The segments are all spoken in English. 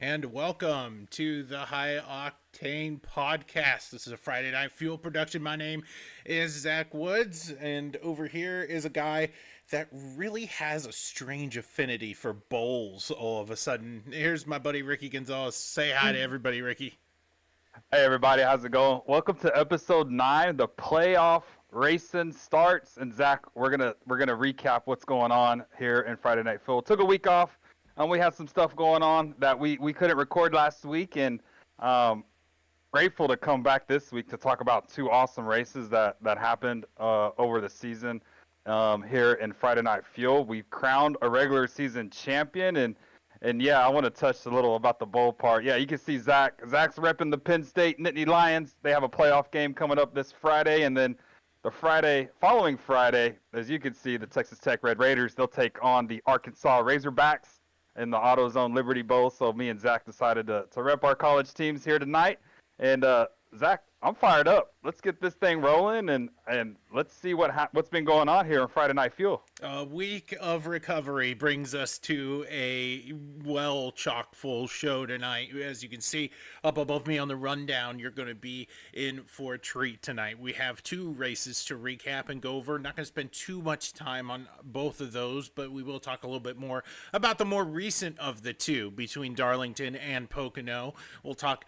And welcome to the High Octane Podcast. This is a Friday Night Fuel production. My name is Zach Woods, and over here is a guy that really has a strange affinity for bowls all of a sudden. Here's my buddy Ricky Gonzalez. Say hi to everybody, Ricky. Hey everybody, how's it going? Welcome to episode 9. The playoff racing starts, and Zach, we're gonna recap what's going on here in Friday Night Full. Took a week off, and we had some stuff going on that we couldn't record last week, and um, grateful to come back this week to talk about two awesome races that happened over the season here in Friday Night Fuel. We've crowned a regular season champion, and yeah, I want to touch a little about the bowl part. Yeah, you can see Zach. Zach's repping the Penn State Nittany Lions. They have a playoff game coming up this Friday, and then following Friday, as you can see, the Texas Tech Red Raiders, they'll take on the Arkansas Razorbacks in the AutoZone Liberty Bowl. So me and Zach decided to rep our college teams here tonight. And Zach, I'm fired up. Let's get this thing rolling and let's see what's been going on here on Friday Night Fuel. A week of recovery brings us to a chock full show tonight. As you can see up above me on the rundown, you're going to be in for a treat tonight. We have two races to recap and go over. Not going to spend too much time on both of those, but we will talk a little bit more about the more recent of the two between Darlington and Pocono. We'll talk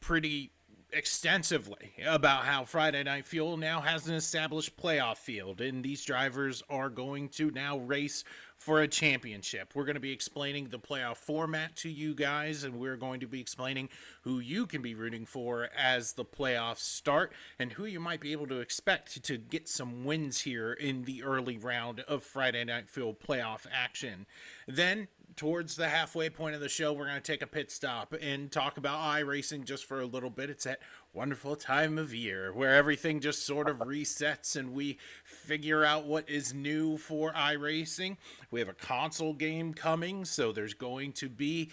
pretty extensively about how Friday Night Fuel now has an established playoff field, and these drivers are going to now race for a championship. We're going to be explaining the playoff format to you guys, and we're going to be explaining who you can be rooting for as the playoffs start and who you might be able to expect to get some wins here in the early round of Friday Night Fuel playoff action. Then towards the halfway point of the show, we're going to take a pit stop and talk about iRacing just for a little bit. It's that wonderful time of year where everything just sort of resets and we figure out what is new for iRacing. We have a console game coming, so there's going to be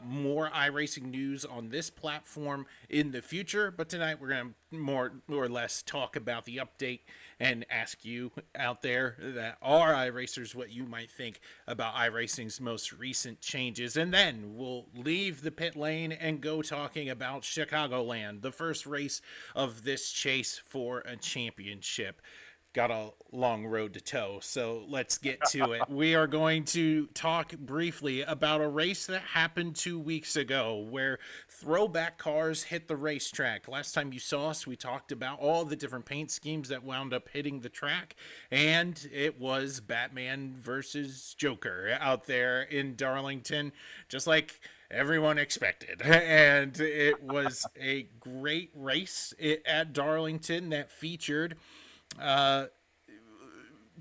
more iRacing news on this platform in the future. But tonight we're going to more or less talk about the update and ask you out there that are iRacers what you might think about iRacing's most recent changes. And then we'll leave the pit lane and go talking about Chicagoland, the first race of this chase for a championship. Got a long road to tow, so let's get to it. We are going to talk briefly about a race that happened 2 weeks ago where throwback cars hit the racetrack. Last time you saw us, we talked about all the different paint schemes that wound up hitting the track, and it was Batman versus Joker out there in Darlington, just like everyone expected. And it was a great race at Darlington that featured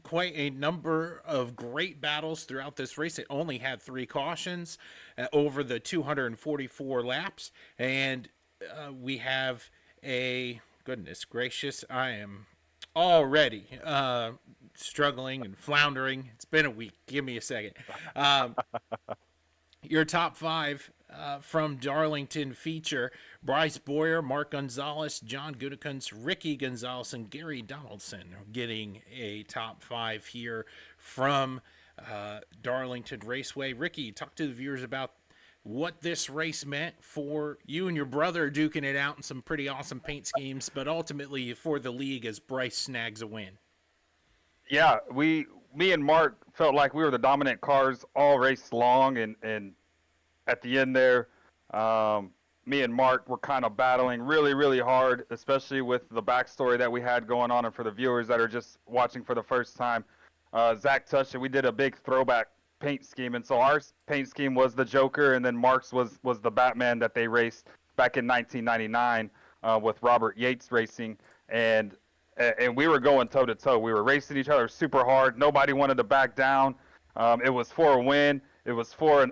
quite a number of great battles throughout this race. It only had 3 cautions over the 244 laps, and we have a goodness gracious, I am already struggling and floundering. It's been a week. Give me a second. Your top 5 from Darlington feature Bryce Boyer, Mark Gonzalez, John Gudikins, Ricky Gonzalez, and Gary Donaldson getting a top 5 here from Darlington Raceway. Ricky, talk to the viewers about what this race meant for you and your brother duking it out in some pretty awesome paint schemes, but ultimately for the league as Bryce snags a win. Yeah, me and Mark felt like we were the dominant cars all race long, and at the end there, me and Mark were kind of battling really, really hard, especially with the backstory that we had going on. And for the viewers that are just watching for the first time, Zach touched it. We did a big throwback paint scheme, and so our paint scheme was the Joker, and then Mark's was the Batman that they raced back in 1999 with Robert Yates Racing, and we were going toe to toe. We were racing each other super hard. Nobody wanted to back down. It was for a win. It was for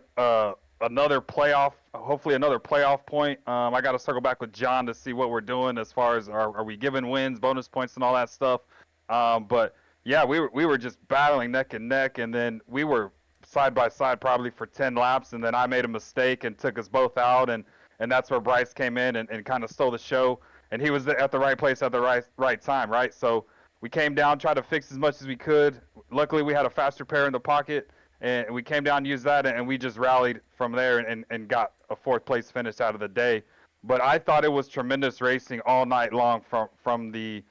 another playoff, hopefully another playoff point. I got to circle back with John to see what we're doing as far as are we giving wins, bonus points, and all that stuff. But yeah, we were just battling neck and neck, and then we were side by side probably for 10 laps, and then I made a mistake and took us both out, and that's where Bryce came in and kind of stole the show. And he was at the right place at the right time, right? So we came down, tried to fix as much as we could. Luckily, we had a faster pair in the pocket, and we came down and used that, and we just rallied from there and got a fourth place finish out of the day. But I thought it was tremendous racing all night long from the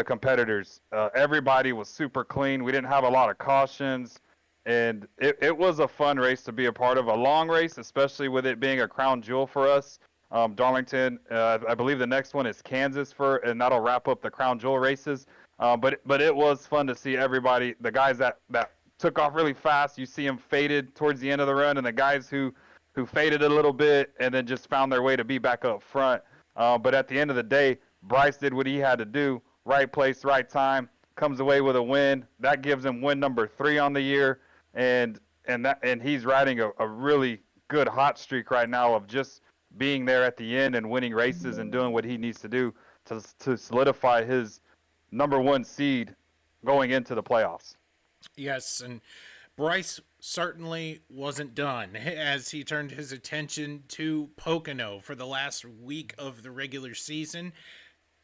competitors. Everybody was super clean. We didn't have a lot of cautions, and it was a fun race to be a part of. A long race, especially with it being a crown jewel for us. Darlington, I believe the next one is Kansas and that'll wrap up the crown jewel races. But it was fun to see everybody, the guys that took off really fast. You see them faded towards the end of the run, and the guys who faded a little bit and then just found their way to be back up front. But at the end of the day, Bryce did what he had to do. Right place, right time. Comes away with a win. That gives him win number 3 on the year, and he's riding a really good hot streak right now of just being there at the end and winning races and doing what he needs to do to solidify his number 1 seed going into the playoffs. Yes, and Bryce certainly wasn't done as he turned his attention to Pocono for the last week of the regular season.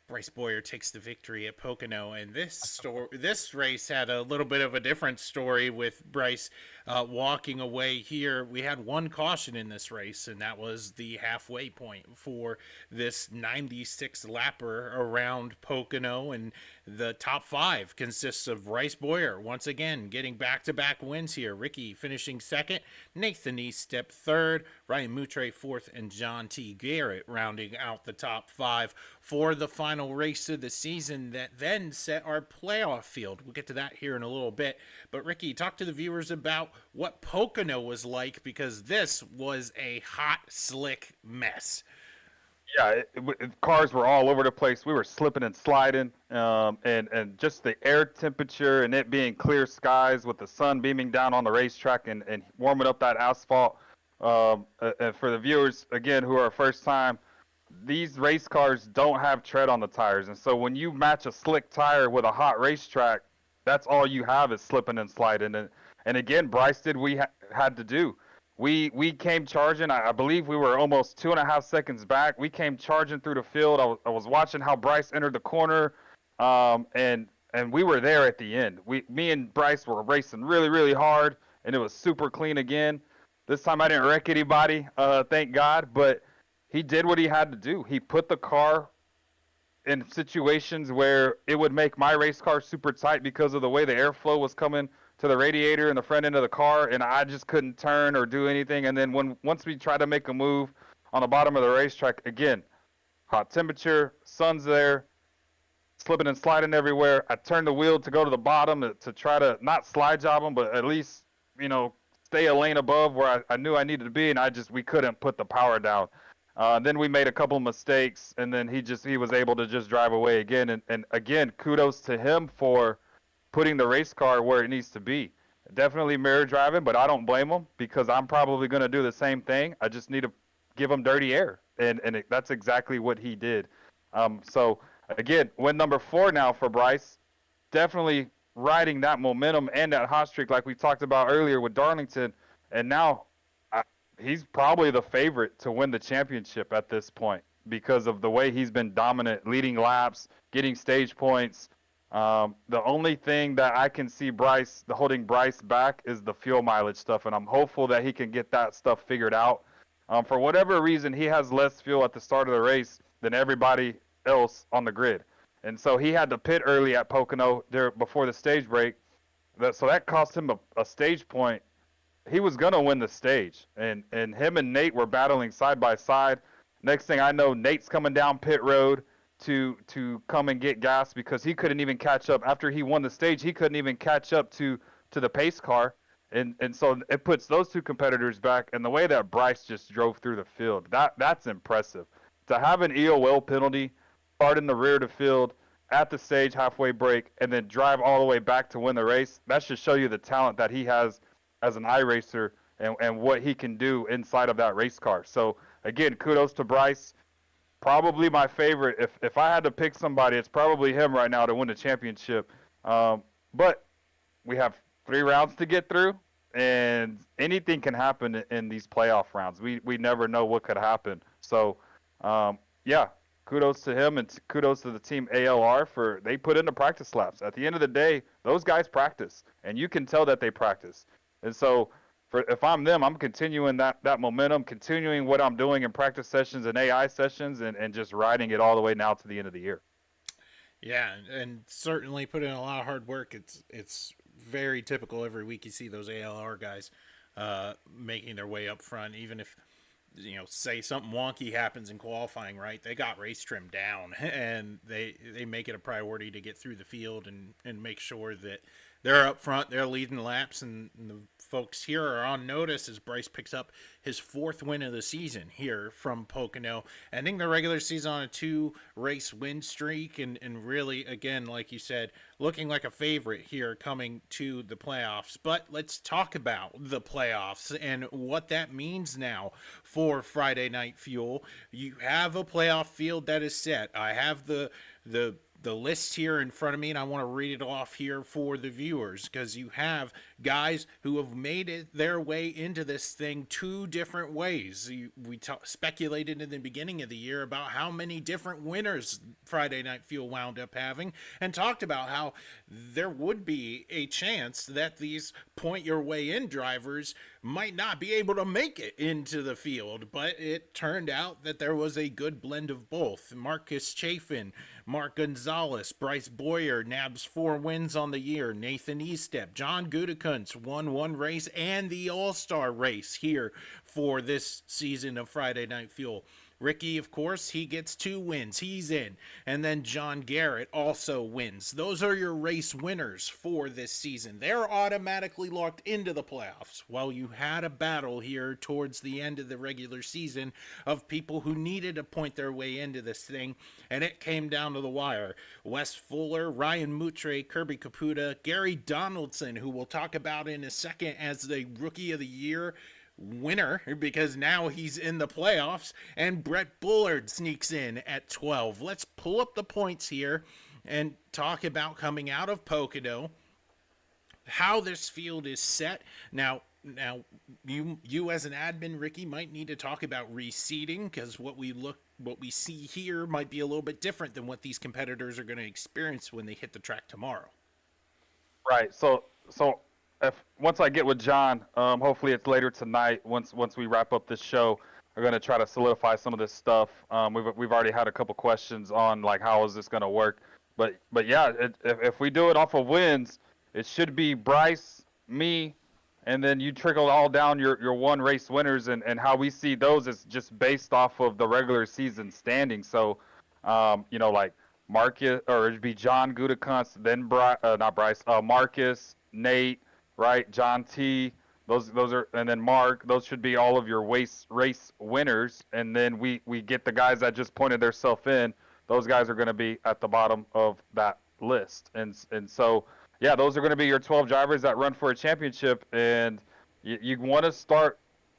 Bryce Boyer takes the victory at Pocono, and this race had a little bit of a different story with Bryce walking away here. We had one caution in this race, and that was the halfway point for this 96 lapper around Pocono, and the top 5 consists of Bryce Boyer once again getting back-to-back wins here. Ricky finishing second, Nathan Eastep third, Ryan Moutre fourth, and John T. Garrett rounding out the top 5 for the final race of the season that then set our playoff field. We'll get to that here in a little bit. But Ricky, talk to the viewers about what Pocono was like, because this was a hot, slick mess. Yeah, cars were all over the place. We were slipping and sliding, and just the air temperature and it being clear skies with the sun beaming down on the racetrack and warming up that asphalt. And for the viewers, again, who are first time, these race cars don't have tread on the tires. And so when you match a slick tire with a hot racetrack, that's all you have is slipping and sliding. And again, Bryce did what we had to do. We came charging. I believe we were almost 2.5 seconds back. We came charging through the field. I was watching how Bryce entered the corner, and we were there at the end. Me and Bryce were racing really, really hard, and it was super clean again. This time I didn't wreck anybody, thank God, but he did what he had to do. He put the car in situations where it would make my race car super tight because of the way the airflow was coming to the radiator in the front end of the car, and I just couldn't turn or do anything. And then once we tried to make a move on the bottom of the racetrack, again, hot temperature, sun's there, slipping and sliding everywhere. I turned the wheel to go to the bottom to try to not slide job him, but at least, stay a lane above where I knew I needed to be, and we couldn't put the power down. Then we made a couple mistakes, and then he was able to just drive away again. And again, kudos to him for putting the race car where it needs to be. Definitely mirror driving, but I don't blame him because I'm probably going to do the same thing. I just need to give him dirty air, and that's exactly what he did. So again, win number 4 now for Bryce. Definitely riding that momentum and that hot streak like we talked about earlier with Darlington, and now he's probably the favorite to win the championship at this point because of the way he's been dominant, leading laps, getting stage points. The only thing that I can see holding Bryce back is the fuel mileage stuff, and I'm hopeful that he can get that stuff figured out. For whatever reason, he has less fuel at the start of the race than everybody else on the grid. And so he had to pit early at Pocono there before the stage break. So that cost him a stage point. He was going to win the stage, and him and Nate were battling side by side. Next thing I know, Nate's coming down pit road to come and get gas because he couldn't even catch up. After he won the stage, he couldn't even catch up to the pace car. And so it puts those 2 competitors back. And the way that Bryce just drove through the field, that's impressive. To have an EOL penalty, start in the rear of the field at the stage halfway break, and then drive all the way back to win the race, that should show you the talent that he has as an iRacer and what he can do inside of that race car. So again, kudos to Bryce. Probably my favorite. If I had to pick somebody, it's probably him right now to win the championship. But we have 3 rounds to get through, and anything can happen in these playoff rounds. We never know what could happen. So, yeah, kudos to him and kudos to the team ALR for they put in the practice laps. At the end of the day, those guys practice, and you can tell that they practice. And so if I'm them, I'm continuing that momentum, continuing what I'm doing in practice sessions and AI sessions, and just riding it all the way now to the end of the year. Yeah, and certainly put in a lot of hard work. It's very typical every week you see those ALR guys making their way up front, even if say something wonky happens in qualifying, right? They got race trim down, and they make it a priority to get through the field and make sure that they're up front, they're leading laps, and the folks here are on notice as Bryce picks up his fourth win of the season here from Pocono, ending the regular season on a 2-race win streak, and really, again, like you said, looking like a favorite here coming to the playoffs. But let's talk about the playoffs and what that means now for Friday Night Fuel. You have a playoff field that is set. I have the list here in front of me, and I want to read it off here for the viewers, because you have guys who have made it their way into this thing two different ways. We speculated in the beginning of the year about how many different winners Friday Night Fuel wound up having, and talked about how there would be a chance that these point your way in drivers might not be able to make it into the field, but it turned out that there was a good blend of both. Marcus Chafin, Mark Gonzalez, Bryce Boyer nabs 4 wins on the year. Nathan Estep, John Gutekunst won 1 race and the All-Star race here for this season of Friday Night Fuel. Ricky, of course, he gets 2 wins. He's in. And then John Garrett also wins. Those are your race winners for this season. They're automatically locked into the playoffs. While you had a battle here towards the end of the regular season of people who needed to point their way into this thing, and it came down to the wire. Wes Fuller, Ryan Moutre, Kirby Caputa, Gary Donaldson, who we'll talk about in a second as the Rookie of the Year winner, because now he's in the playoffs, and Brett Bullard sneaks in at 12. Let's pull up the points here and talk about coming out of Pocono, how this field is set. Now you as an admin, Ricky, might need to talk about reseeding, because what we see here might be a little bit different than what these competitors are going to experience when they hit the track tomorrow. Right. So if once I get with John, hopefully it's later tonight. Once we wrap up this show, we're gonna try to solidify some of this stuff. We've already had a couple questions on like how is this gonna work, but yeah, if we do it off of wins, it should be Bryce, me, and then you trickle all down your 1 race winners, and how we see those is just based off of the regular season standing. So, like Marcus, or it'd be John Gutekunst, then not Bryce, Marcus, Nate, right? John T. Those are, and then Mark. Those should be all of your race winners. And then we get the guys that just pointed themselves in. Those guys are going to be at the bottom of that list. And so yeah, those are going to be your 12 drivers that run for a championship. And you want to start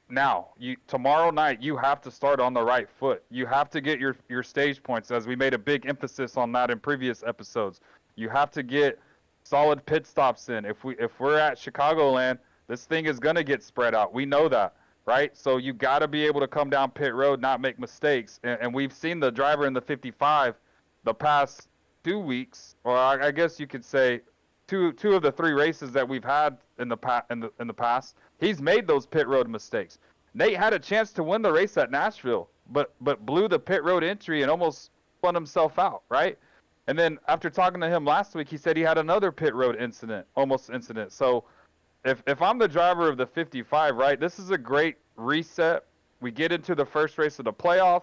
now. Tomorrow night you have to start on the right foot. You have to get your stage points, as we made a big emphasis on that in previous episodes. You have to get solid pit stops in. If we're at Chicagoland, this thing is going to get spread out. We know that, right? So you got to be able to come down pit road, not make mistakes. And we've seen the driver in the 55 the past 2 weeks, or I guess you could say two of the 3 races that we've had in the past. He's made those pit road mistakes. Nate had a chance to win the race at Nashville, but blew the pit road entry and almost spun himself out, right? And then after talking to him last week, he said he had another pit road almost incident. So if I'm the driver of the 55, right, this is a great reset. We get into the first race of the playoff.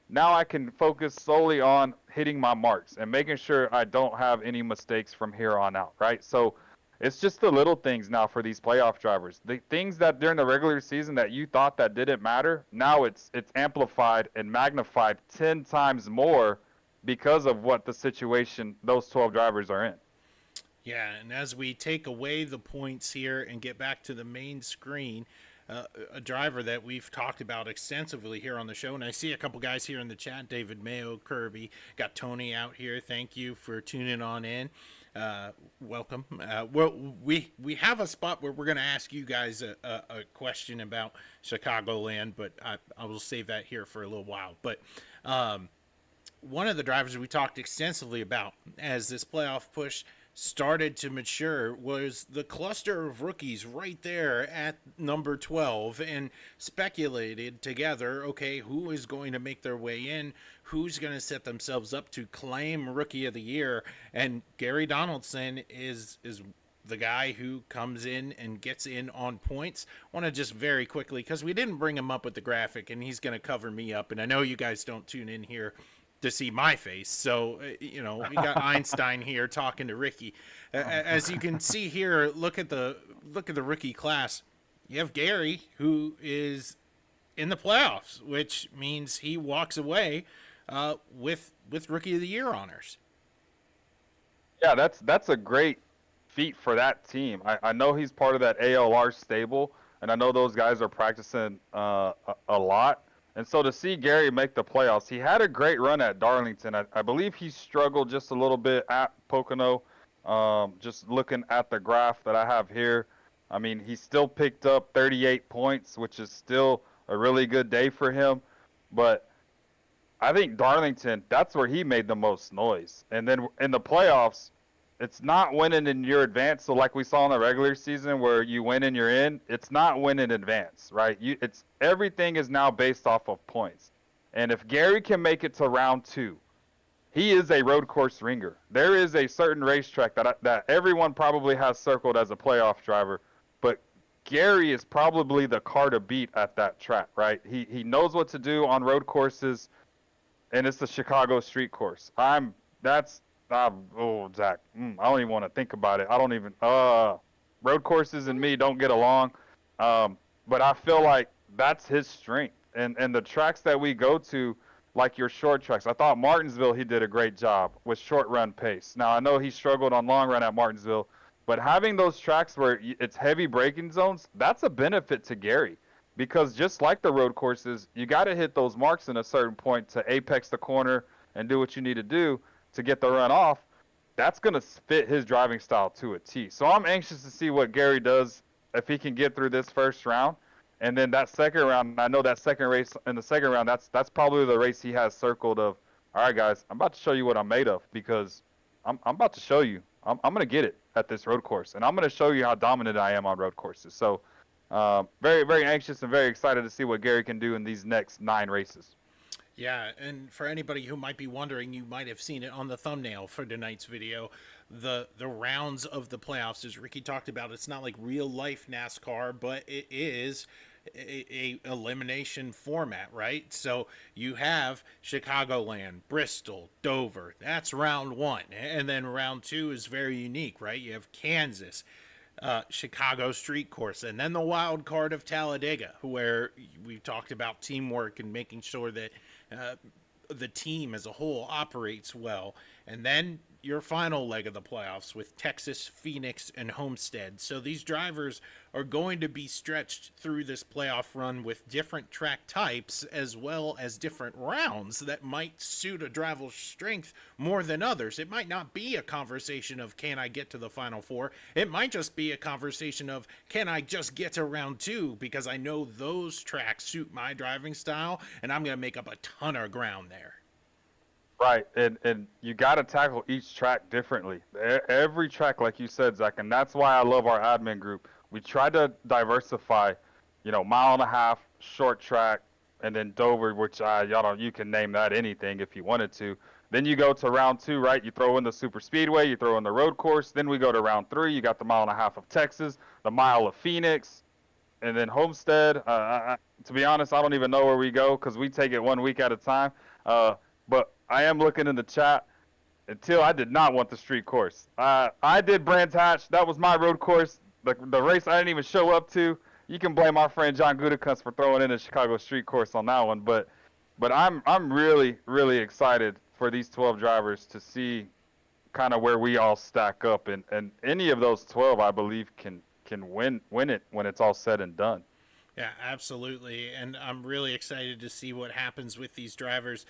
Now I can focus solely on hitting my marks and making sure I don't have any mistakes from here on out, right? So it's just the little things now for these playoff drivers. The things that during the regular season that you thought that didn't matter, now it's amplified and magnified 10 times more because of what the situation those 12 drivers are in. Yeah, and as we take away the points here and get back to the main screen, a driver that we've talked about extensively here on the show, and I see a couple guys here in the chat, David Mayo, Kirby, got Tony out here. Thank you for tuning on in. Welcome. We have a spot where we're going to ask you guys a question about Chicagoland, but I will save that here for a little while. But one of the drivers we talked extensively about as this playoff push started to mature was the cluster of rookies right there at number 12, and speculated together, okay, who is going to make their way in, who's going to set themselves up to claim rookie of the year. And Gary Donaldson is the guy who comes in and gets in on points. I want to just very quickly, because we didn't bring him up with the graphic, and he's going to cover me up, and I know you guys don't tune in here to see my face. So, we got Einstein here talking to Ricky. As you can see here, look at the rookie class. You have Gary, who is in the playoffs, which means he walks away with rookie of the year honors. Yeah, that's a great feat for that team. I know he's part of that ALR stable, and I know those guys are practicing a lot. And so to see Gary make the playoffs, he had a great run at Darlington. I believe he struggled just a little bit at Pocono. Just looking at the graph that I have here, I mean, he still picked up 38 points, which is still a really good day for him. But I think Darlington, that's where he made the most noise. And then in the playoffs, it's not winning in your advance. So like we saw in the regular season where you win and you're in, it's not win in advance, right? It's everything is now based off of points. And if Gary can make it to round 2, he is a road course ringer. There is a certain racetrack that everyone probably has circled as a playoff driver, but Gary is probably the car to beat at that track, right? He knows what to do on road courses, and it's the Chicago street course. Zach, I don't even want to think about it. I don't even, road courses and me don't get along. But I feel like that's his strength. And the tracks that we go to, like your short tracks, I thought Martinsville, he did a great job with short run pace. Now, I know he struggled on long run at Martinsville, but having those tracks where it's heavy braking zones, that's a benefit to Gary. Because just like the road courses, you got to hit those marks in a certain point to apex the corner and do what you need to do to get the run off. That's going to fit his driving style to a T. So I'm anxious to see what Gary does if he can get through this first round. And then that second round, I know that second race in the second round, that's probably the race he has circled of, all right, guys, I'm about to show you what I'm made of because I'm about to show you. I'm going to get it at this road course. And I'm going to show you how dominant I am on road courses. So very, very anxious and very excited to see what Gary can do in these next 9 races. Yeah, and for anybody who might be wondering, you might have seen it on the thumbnail for tonight's video. The rounds of the playoffs, as Ricky talked about, it's not like real life NASCAR, but it is a elimination format, right? So you have Chicagoland, Bristol, Dover. That's round 1, and then round 2 is very unique, right? You have Kansas, Chicago street course, and then the wild card of Talladega, where we talked about teamwork and making sure that the team as a whole operates well. And then your final leg of the playoffs with Texas, Phoenix, and Homestead. So these drivers are going to be stretched through this playoff run with different track types as well as different rounds that might suit a driver's strength more than others. It might not be a conversation of can I get to the final 4. It might just be a conversation of can I just get to round 2 because I know those tracks suit my driving style and I'm going to make up a ton of ground there. Right, and you got to tackle each track differently. Every track, like you said, Zach, and that's why I love our admin group. We try to diversify, mile and a half, short track, and then Dover, which you can name that anything if you wanted to. Then you go to round 2, right? You throw in the super speedway, you throw in the road course. Then we go to round 3. You got the mile and a half of Texas, the mile of Phoenix, and then Homestead. To be honest, I don't even know where we go because we take it 1 week at a time. But I am looking in the chat. Until I did not want the street course. I did Brands Hatch. That was my road course. The race I didn't even show up to. You can blame our friend John Gutekunst for throwing in the Chicago street course on that one. But I'm really, really excited for these 12 drivers to see kind of where we all stack up. And any of those 12, I believe, can win it when it's all said and done. Yeah, absolutely. And I'm really excited to see what happens with these drivers.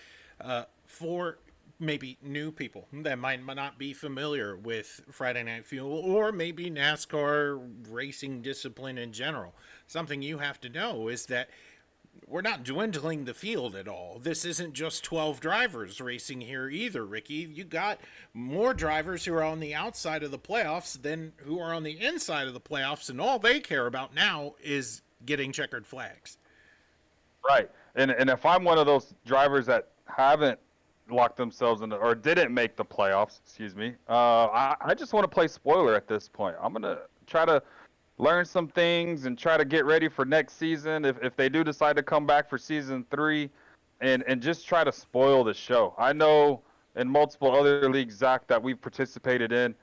For maybe new people that might not be familiar with Friday Night Fuel or maybe NASCAR racing discipline in general. Something you have to know is that we're not dwindling the field at all. This isn't just 12 drivers racing here either, Ricky. You got more drivers who are on the outside of the playoffs than who are on the inside of the playoffs, and all they care about now is getting checkered flags. Right. And if I'm one of those drivers that haven't locked themselves in or didn't make the playoffs, excuse me, I just want to play spoiler at this point. I'm gonna try to learn some things and try to get ready for next season if they do decide to come back for season 3, and just try to spoil the show. I know in multiple other leagues, Zach, that we've participated in,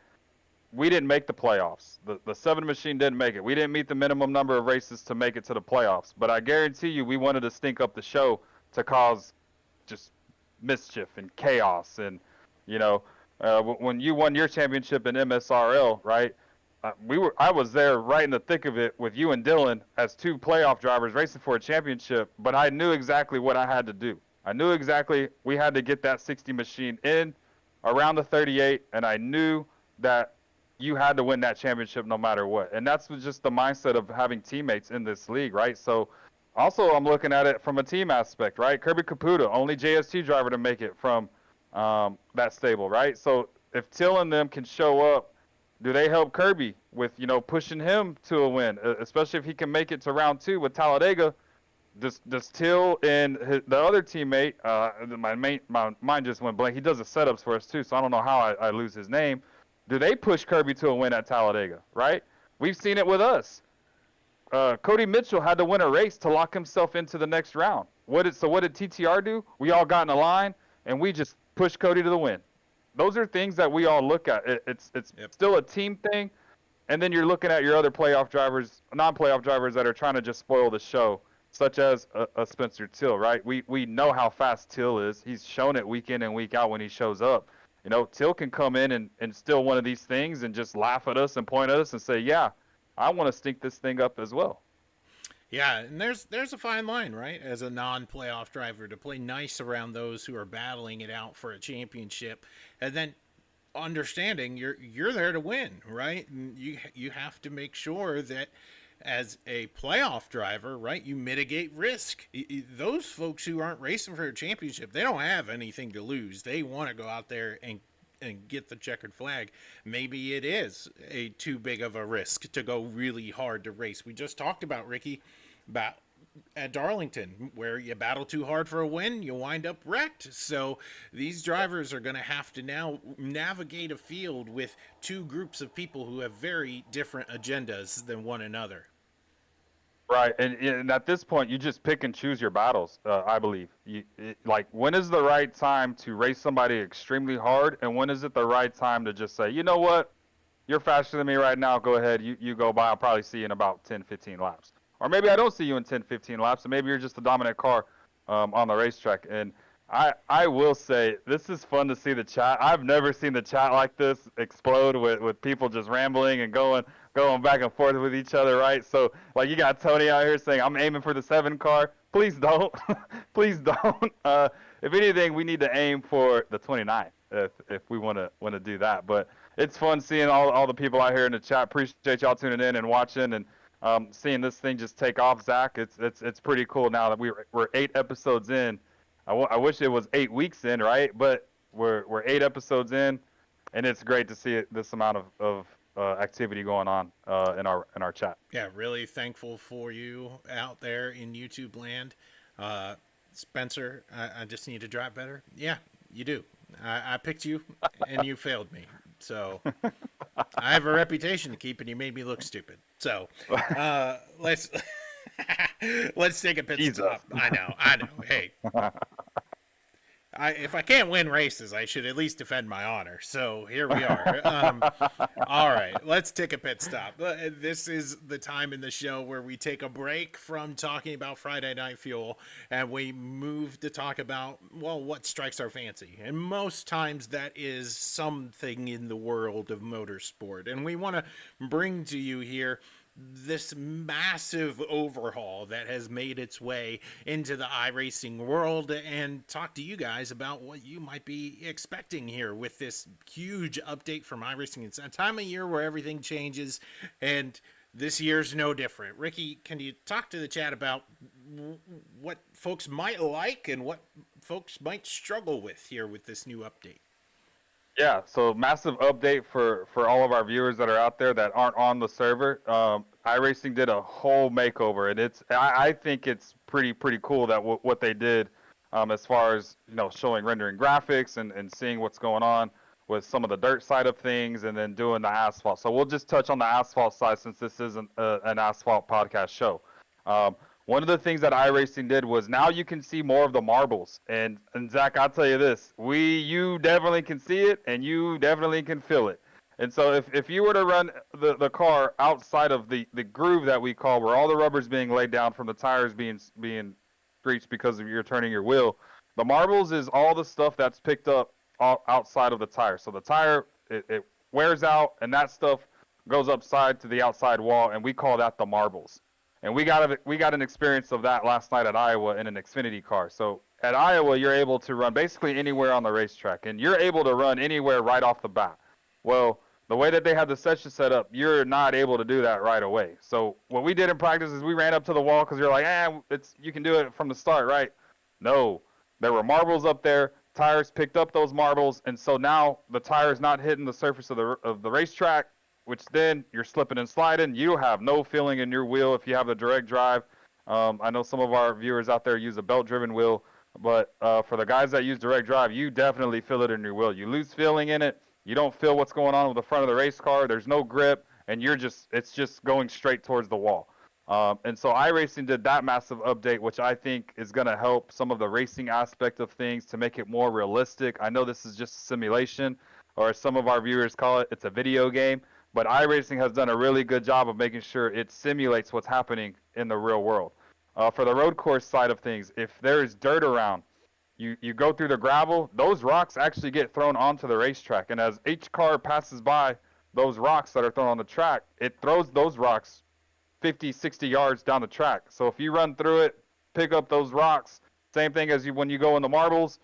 we didn't make the playoffs. The 7 machine didn't make it. We didn't meet the minimum number of races to make it to the playoffs. But I guarantee you, we wanted to stink up the show to cause just mischief and chaos. And you know, when you won your championship in MSRL, right? I was there right in the thick of it with you and Dylan as 2 playoff drivers racing for a championship. But I knew exactly what I had to do. I knew exactly we had to get that 60 machine in around the 38, and I knew that you had to win that championship no matter what. And that's just the mindset of having teammates in this league, right? So also I'm looking at it from a team aspect, right? Kirby Caputa, only JST driver to make it from that stable, right? So if Till and them can show up, do they help Kirby with, pushing him to a win, especially if he can make it to round 2 with Talladega? Does Till and the other teammate, my mind just went blank. He does the setups for us too, so I don't know how I lose his name. Do they push Kirby to a win at Talladega, right? We've seen it with us. Cody Mitchell had to win a race to lock himself into the next round. What did TTR do? We all got in a line, and we just pushed Cody to the win. Those are things that we all look at. It's Yep. still a team thing, and then you're looking at your other playoff drivers, non-playoff drivers that are trying to just spoil the show, such as a Spencer Till, right? We know how fast Till is. He's shown it week in and week out when he shows up. Till can come in and steal one of these things and just laugh at us and point at us and say, yeah, I want to stink this thing up as well. Yeah, and there's a fine line, right? As a non-playoff driver, to play nice around those who are battling it out for a championship, and then understanding you're there to win, right? And you have to make sure that as a playoff driver, right, you mitigate risk. Those folks who aren't racing for a championship, they don't have anything to lose. They want to go out there and get the checkered flag. Maybe it is a too big of a risk to go really hard to race. We just talked about, Ricky, about at Darlington, where you battle too hard for a win, you wind up wrecked. So these drivers are going to have to now navigate a field with 2 groups of people who have very different agendas than one another. Right, and at this point, you just pick and choose your battles. I believe. Like, when is the right time to race somebody extremely hard, and when is it the right time to just say, you know what, you're faster than me right now. Go ahead, you go by. I'll probably see you in about 10, 15 laps, or maybe I don't see you in 10, 15 laps, and maybe you're just the dominant car on the racetrack. And I will say this is fun to see the chat. I've never seen the chat like this explode with people just rambling and going back and forth with each other, right? So, like, you got Tony out here saying, I'm aiming for the 7 car. Please don't. Please don't. If anything, we need to aim for the 29 if we want to do that. But it's fun seeing all the people out here in the chat. Appreciate y'all tuning in and watching and seeing this thing just take off, Zach. It's pretty cool now that we're 8 episodes in. I wish it was 8 weeks in, right? But we're 8 episodes in, and it's great to see this amount of activity going on in our chat. Yeah, really thankful for you out there in YouTube land. Spencer, I just need to drive better. Yeah, you do. I picked you, and you failed me. So I have a reputation to keep, and you made me look stupid. So let's let's take a pit stop. I know. Hey. If I can't win races, I should at least defend my honor. So here we are. All right, let's take a pit stop. This is the time in the show where we take a break from talking about Friday Night Fuel and we move to talk about, well, what strikes our fancy. And most times that is something in the world of motorsport. And we want to bring to you here this massive overhaul that has made its way into the iRacing world and talk to you guys about what you might be expecting here with this huge update from iRacing. It's a time of year where everything changes, and this year's no different. Ricky, can you talk to the chat about what folks might like and what folks might struggle with here with this new update. Yeah, so massive update for all of our viewers that are out there that aren't on the server. iRacing did a whole makeover, and I think it's pretty cool that what they did, as far as showing rendering graphics and seeing what's going on with some of the dirt side of things, and then doing the asphalt. So we'll just touch on the asphalt side since this isn't an asphalt podcast show. Um, One of the things that iRacing did was now you can see more of the marbles. And Zach, I'll tell you this: you definitely can see it, and you definitely can feel it. And so if you were to run the car outside of the groove that we call, where all the rubber's being laid down from the tires being screeched because of you're turning your wheel, the marbles is all the stuff that's picked up outside of the tire. So the tire it wears out, and that stuff goes upside to the outside wall, and we call that the marbles. And we got an experience of that last night at Iowa in an Xfinity car. So at Iowa, you're able to run basically anywhere on the racetrack, and you're able to run anywhere right off the bat. Well, the way that they have the session set up, you're not able to do that right away. So what we did in practice is we ran up to the wall because you're like, you can do it from the start, right? No, there were marbles up there. Tires picked up those marbles, and so now the tire is not hitting the surface of the racetrack, which then you're slipping and sliding. You have no feeling in your wheel if you have the direct drive. I know some of our viewers out there use a belt-driven wheel, but for the guys that use direct drive, you definitely feel it in your wheel. You lose feeling in it. You don't feel what's going on with the front of the race car. There's no grip, and it's just going straight towards the wall. And so iRacing did that massive update, which I think is going to help some of the racing aspect of things to make it more realistic. I know this is just a simulation, or as some of our viewers call it, it's a video game. But iRacing has done a really good job of making sure it simulates what's happening in the real world. For the road course side of things, if there is dirt around, you go through the gravel, those rocks actually get thrown onto the racetrack. And as each car passes by those rocks that are thrown on the track, it throws those rocks 50, 60 yards down the track. So if you run through it, pick up those rocks, same thing as when you go in the marbles,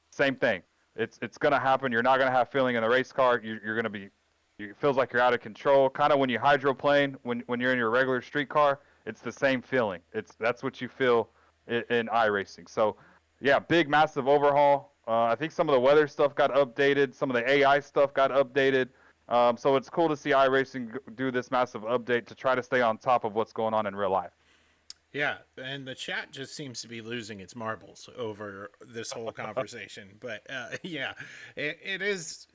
same thing. It's going to happen. You're not going to have feeling in the race car. You're going to be, it feels like you're out of control. Kind of when you hydroplane, when you're in your regular street car, it's the same feeling. That's what you feel in iRacing. So yeah, big, massive overhaul. I think some of the weather stuff got updated. Some of the AI stuff got updated. So it's cool to see iRacing do this massive update to try to stay on top of what's going on in real life. Yeah, and the chat just seems to be losing its marbles over this whole conversation. But yeah, it is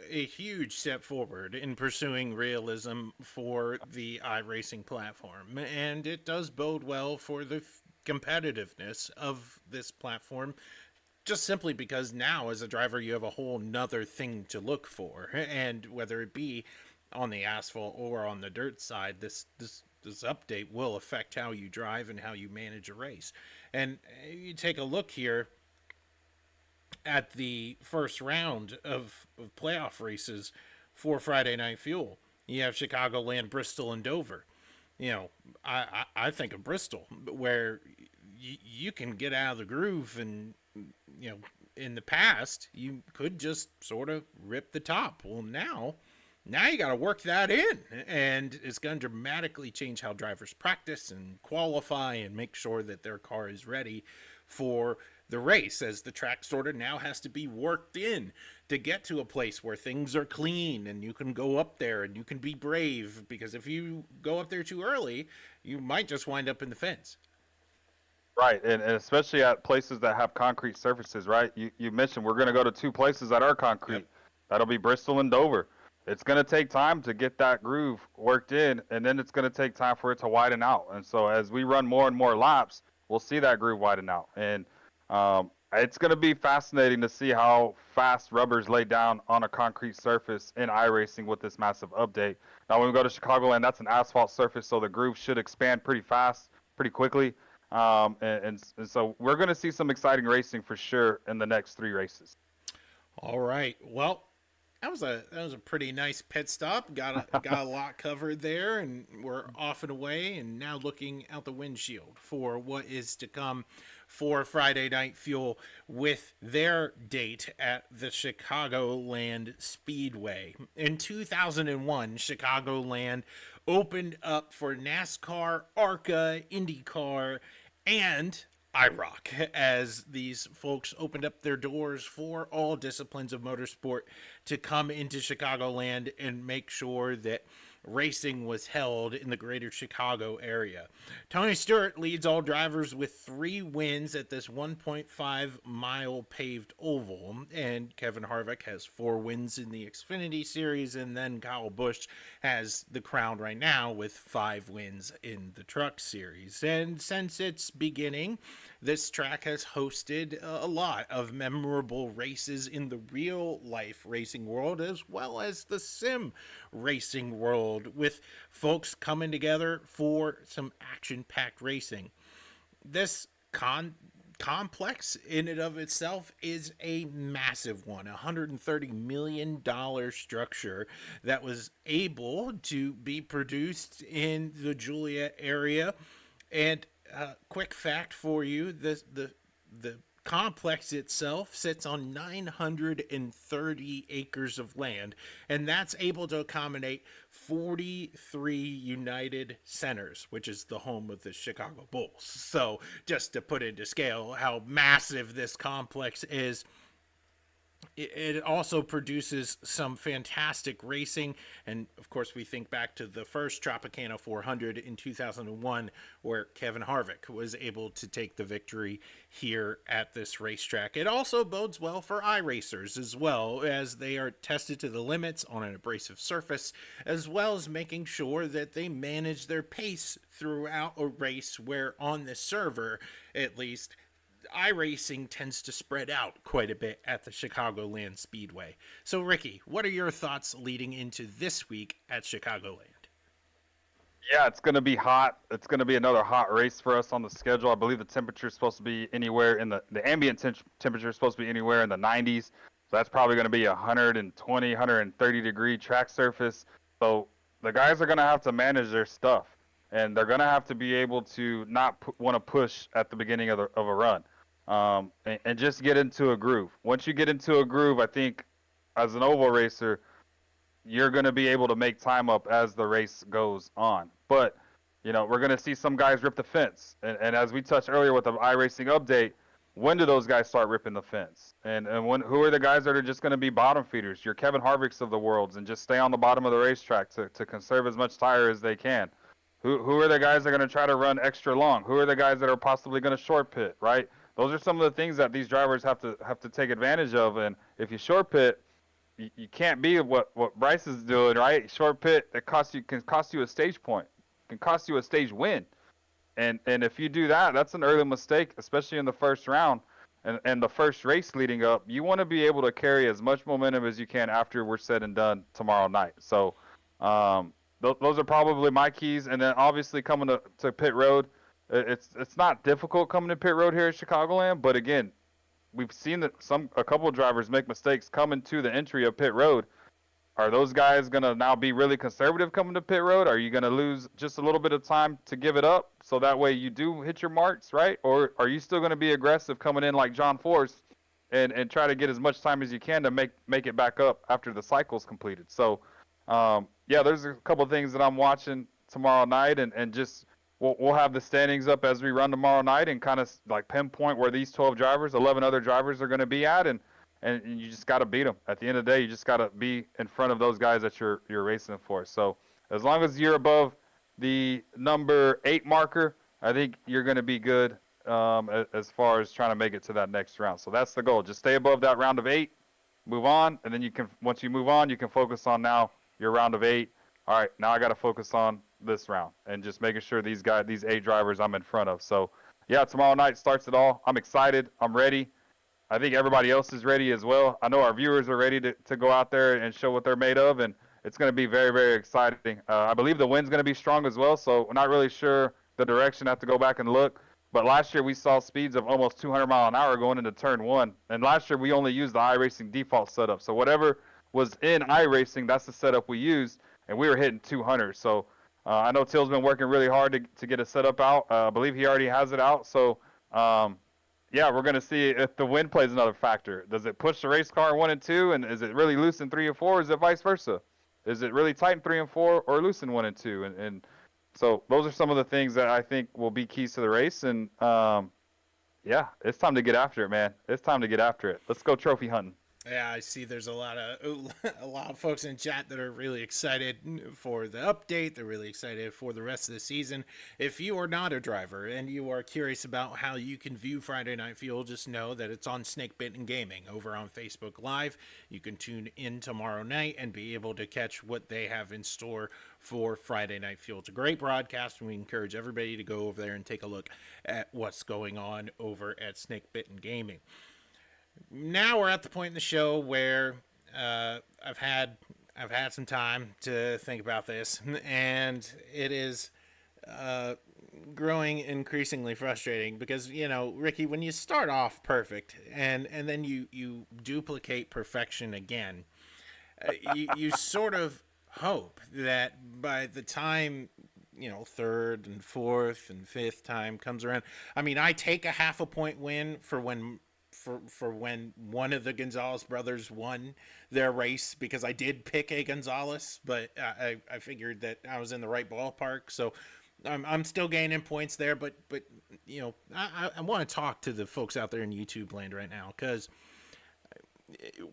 a huge step forward in pursuing realism for the iRacing platform, and it does bode well for the competitiveness of this platform. Just simply because now, as a driver, you have a whole nother thing to look for, and whether it be on the asphalt or on the dirt side, this update will affect how you drive and how you manage a race. And you take a look here at the first round of playoff races for Friday Night Fuel. You have Chicagoland, Bristol, and Dover. You know, I think of Bristol, where you can get out of the groove, and you know, in the past you could just sort of rip the top. Well, now you got to work that in, and it's going to dramatically change how drivers practice and qualify and make sure that their car is ready for the race, as the track sort of now has to be worked in to get to a place where things are clean and you can go up there and you can be brave, because if you go up there too early, you might just wind up in the fence. Right, and especially at places that have concrete surfaces, right? You mentioned we're going to go to two places that are concrete. Yep. That'll be Bristol and Dover. It's going to take time to get that groove worked in, and then it's going to take time for it to widen out. And so as we run more and more laps, we'll see that groove widen out. And it's going to be fascinating to see how fast rubber's laid down on a concrete surface in iRacing with this massive update. Now, when we go to Chicagoland, that's an asphalt surface, so the groove should expand pretty fast, pretty quickly. And so we're going to see some exciting racing for sure in the next three races. All right. Well, that was a pretty nice pit stop. Got a lot covered there, and we're off and away, and now looking out the windshield for what is to come for Friday Night Fuel with their date at the Chicagoland Speedway. In 2001, Chicagoland opened up for NASCAR, ARCA, IndyCar, and IROC, as these folks opened up their doors for all disciplines of motorsport to come into Chicagoland and make sure that racing was held in the greater Chicago area. Tony Stewart leads all drivers with 3 wins at this 1.5-mile paved oval, and Kevin Harvick has 4 wins in the Xfinity Series, and then Kyle Busch has the crown right now with 5 wins in the Truck Series. And since its beginning, this track has hosted a lot of memorable races in the real life racing world as well as the sim racing world, with folks coming together for some action packed racing. This complex in and of itself is a massive one, $130 million structure that was able to be produced in the Joliet area. And quick fact for you: the complex itself sits on 930 acres of land, and that's able to accommodate 43 United Centers, which is the home of the Chicago Bulls. So, just to put into scale how massive this complex is, it also produces some fantastic racing. And of course, we think back to the first Tropicana 400 in 2001, where Kevin Harvick was able to take the victory here at this racetrack. It also bodes well for iRacers as well, as they are tested to the limits on an abrasive surface, as well as making sure that they manage their pace throughout a race, where on the server, at least, iRacing tends to spread out quite a bit at the Chicagoland Speedway. So, Ricky, what are your thoughts leading into this week at Chicagoland? Yeah, it's going to be hot. It's going to be another hot race for us on the schedule. I believe the temperature is supposed to be anywhere in the ambient temperature is supposed to be anywhere in the 90s. So that's probably going to be 120, 130 degree track surface. So the guys are going to have to manage their stuff, and they're going to have to be able to not want to push at the beginning of a run. And just get into a groove. Once you get into a groove, I think as an oval racer, you're going to be able to make time up as the race goes on. But, we're going to see some guys rip the fence. And as we touched earlier with the iRacing update, when do those guys start ripping the fence? And who are the guys that are just going to be bottom feeders? Your Kevin Harvicks of the worlds, and just stay on the bottom of the racetrack to conserve as much tire as they can. Who are the guys that are going to try to run extra long? Who are the guys that are possibly going to short pit, right? Those are some of the things that these drivers have to take advantage of. And if you short pit, you can't be what Bryce is doing, right? Short pit, can cost you a stage point, can cost you a stage win. And if you do that, that's an early mistake, especially in the first round and the first race leading up. You want to be able to carry as much momentum as you can after we're said and done tomorrow night. So those are probably my keys. And then obviously coming to pit road. It's not difficult coming to pit road here at Chicagoland, but again, we've seen that a couple of drivers make mistakes coming to the entry of pit road. Are those guys going to now be really conservative coming to pit road? Are you going to lose just a little bit of time to give it up so that way you do hit your marks, right? Or are you still going to be aggressive coming in like John Force and try to get as much time as you can to make it back up after the cycle's completed? So, there's a couple of things that I'm watching tomorrow night, and just we'll have the standings up as we run tomorrow night, and kind of like pinpoint where these 12 drivers, 11 other drivers are going to be at, and you just got to beat them. At the end of the day, you just got to be in front of those guys that you're racing for. So as long as you're above the number 8 marker, I think you're going to be good as far as trying to make it to that next round. So that's the goal. Just stay above that round of 8, move on, and then once you move on, you can focus on now your round of 8. All right, now I got to focus on this round and just making sure these 8 drivers I'm in front of. So yeah, tomorrow night starts it all. I'm excited. I'm ready. I think everybody else is ready as well. I know our viewers are ready to go out there and show what they're made of, and it's going to be very, very exciting. I believe the wind's going to be strong as well, so we're not really sure the direction. I have to go back and look. But last year we saw speeds of almost 200 mile an hour going into turn 1, and last year we only used the iRacing default setup. So whatever was in iRacing, that's the setup we used, and we were hitting 200. So I know Till's been working really hard to get a setup out. I believe he already has it out. So yeah, we're going to see if the wind plays another factor. Does it push the race car 1 and 2, and is it really loose in 3 and 4, or is it vice versa? Is it really tight in 3 and 4, or loose in 1 and 2? And So those are some of the things that I think will be keys to the race. And yeah, it's time to get after it, man. It's time to get after it. Let's go trophy hunting. Yeah, I see. There's a lot of a lot of folks in chat that are really excited for the update. They're really excited for the rest of the season. If you are not a driver and you are curious about how you can view Friday Night Fuel, just know that it's on Snake Bitten Gaming over on Facebook Live. You can tune in tomorrow night and be able to catch what they have in store for Friday Night Fuel. It's a great broadcast, and we encourage everybody to go over there and take a look at what's going on over at Snake Bitten Gaming. Now we're at the point in the show where I've had some time to think about this, and it is growing increasingly frustrating because, you know, Ricky, when you start off perfect and then you duplicate perfection again, you sort of hope that by the time, you know, third and fourth and fifth time comes around. I mean, I take a half a point win for when one of the Gonzalez brothers won their race, because I did pick a Gonzalez, but I figured that I was in the right ballpark. So I'm still gaining points there, but you know, I want to talk to the folks out there in YouTube land right now, because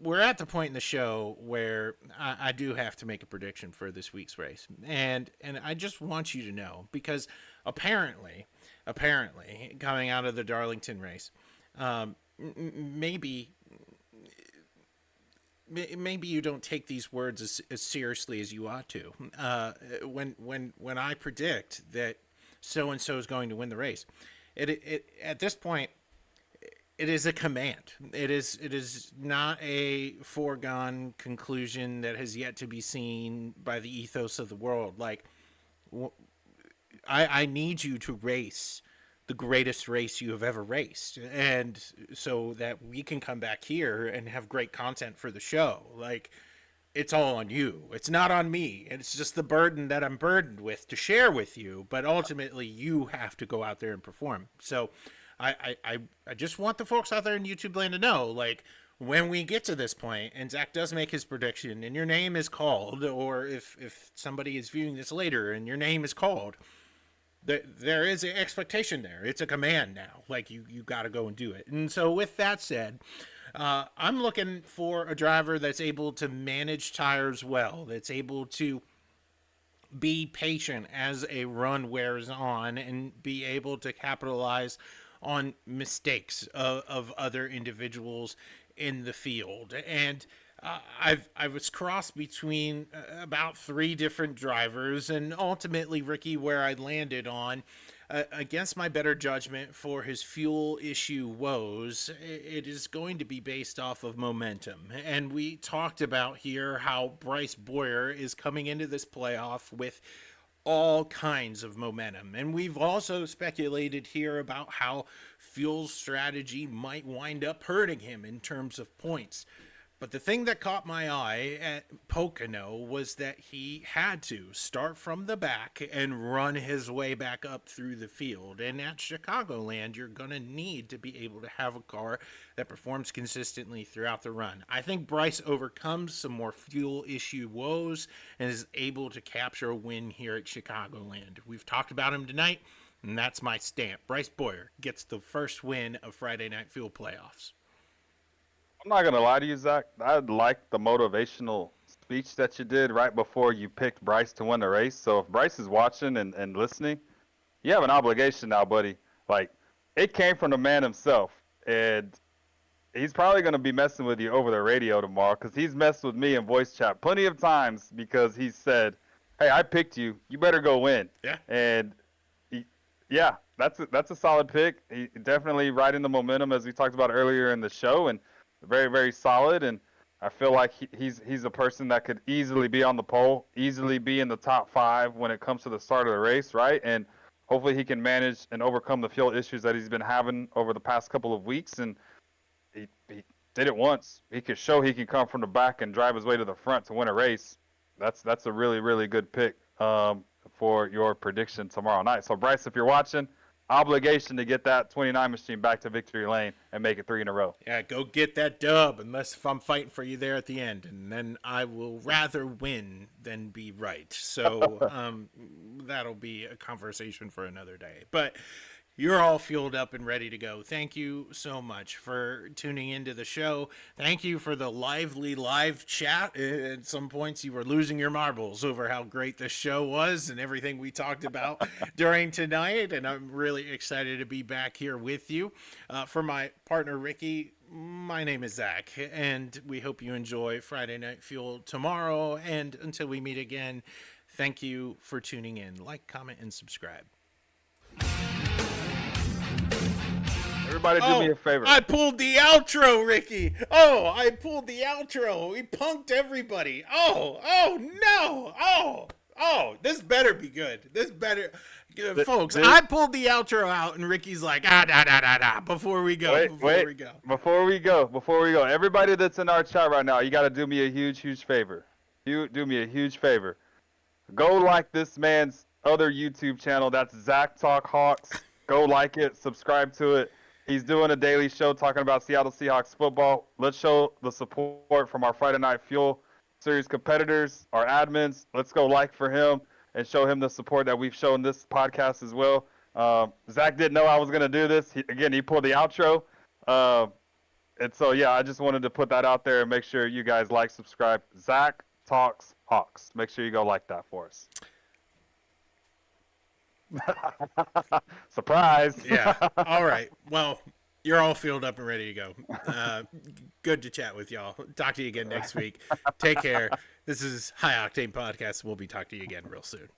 we're at the point in the show where I do have to make a prediction for this week's race, and I just want you to know, because apparently coming out of the Darlington race, maybe you don't take these words as seriously as you ought to. When I predict that so and so is going to win the race, it at this point, it is a command. It is not a foregone conclusion that has yet to be seen by the ethos of the world. Like, I need you to race the greatest race you have ever raced, and so that we can come back here and have great content for the show. Like, it's all on you. It's not on me. It's just the burden that I'm burdened with to share with you, but ultimately you have to go out there and perform. So I just want the folks out there in YouTube land to know, like, when we get to this point and Zach does make his prediction and your name is called, or if somebody is viewing this later and your name is called, there is an expectation there. It's a command now. Like, you got to go and do it. And so with that said, I'm looking for a driver that's able to manage tires well, that's able to be patient as a run wears on, and be able to capitalize on mistakes of other individuals in the field. And I was crossed between about three different drivers, and ultimately, Ricky, where I landed on, against my better judgment for his fuel issue woes, it is going to be based off of momentum. And we talked about here how Bryce Boyer is coming into this playoff with all kinds of momentum. And we've also speculated here about how fuel strategy might wind up hurting him in terms of points. But the thing that caught my eye at Pocono was that he had to start from the back and run his way back up through the field. And at Chicagoland, you're going to need to be able to have a car that performs consistently throughout the run. I think Bryce overcomes some more fuel issue woes and is able to capture a win here at Chicagoland. We've talked about him tonight, and that's my stamp. Bryce Boyer gets the first win of Friday Night Fuel playoffs. I'm not gonna lie to you, Zach. I like the motivational speech that you did right before you picked Bryce to win the race. So if Bryce is watching and listening, you have an obligation now, buddy. Like, it came from the man himself, and he's probably gonna be messing with you over the radio tomorrow, because he's messed with me in voice chat plenty of times, because he said, "Hey, I picked you. You better go win." Yeah. And yeah, that's a solid pick. He definitely riding the momentum, as we talked about earlier in the show, and very, very solid. And I feel like he's a person that could easily be on the pole, easily be in the top 5 when it comes to the start of the race, right? And hopefully he can manage and overcome the fuel issues that he's been having over the past couple of weeks. And he did it once. He could show he can come from the back and drive his way to the front to win a race. That's a really, really good pick for your prediction tomorrow night. So Bryce, if you're watching, obligation to get that 29 machine back to victory lane and make it 3 in a row. Yeah, go get that dub, unless if I'm fighting for you there at the end, and then I will rather win than be right. So that'll be a conversation for another day. But you're all fueled up and ready to go. Thank you so much for tuning into the show. Thank you for the lively live chat. At some points, you were losing your marbles over how great this show was and everything we talked about during tonight. And I'm really excited to be back here with you. For my partner, Ricky, my name is Zach, and we hope you enjoy Friday Night Fuel tomorrow. And until we meet again, thank you for tuning in. Like, comment, and subscribe. Everybody do me a favor. I pulled the outro, Ricky. Oh, I pulled the outro. We punked everybody. Oh no. Oh, this better be good. This better. Folks, I pulled the outro out, and Ricky's like, before we go. Before we go. Everybody that's in our chat right now, you got to do me a huge favor. You do me a huge favor. Go like this man's other YouTube channel. That's Zach Talk Hawks. Go like it. Subscribe to it. He's doing a daily show talking about Seattle Seahawks football. Let's show the support from our Friday Night Fuel Series competitors, our admins. Let's go like for him and show him the support that we've shown this podcast as well. Zach didn't know I was going to do this. He pulled the outro. And so, yeah, I just wanted to put that out there and make sure you guys like, subscribe. Zach Talks Hawks. Make sure you go like that for us. Surprise. Yeah. All right. Well, you're all filled up and ready to go. Good to chat with y'all. Talk to you again next week. Take care. This is High Octane Podcast. We'll be talking to you again real soon.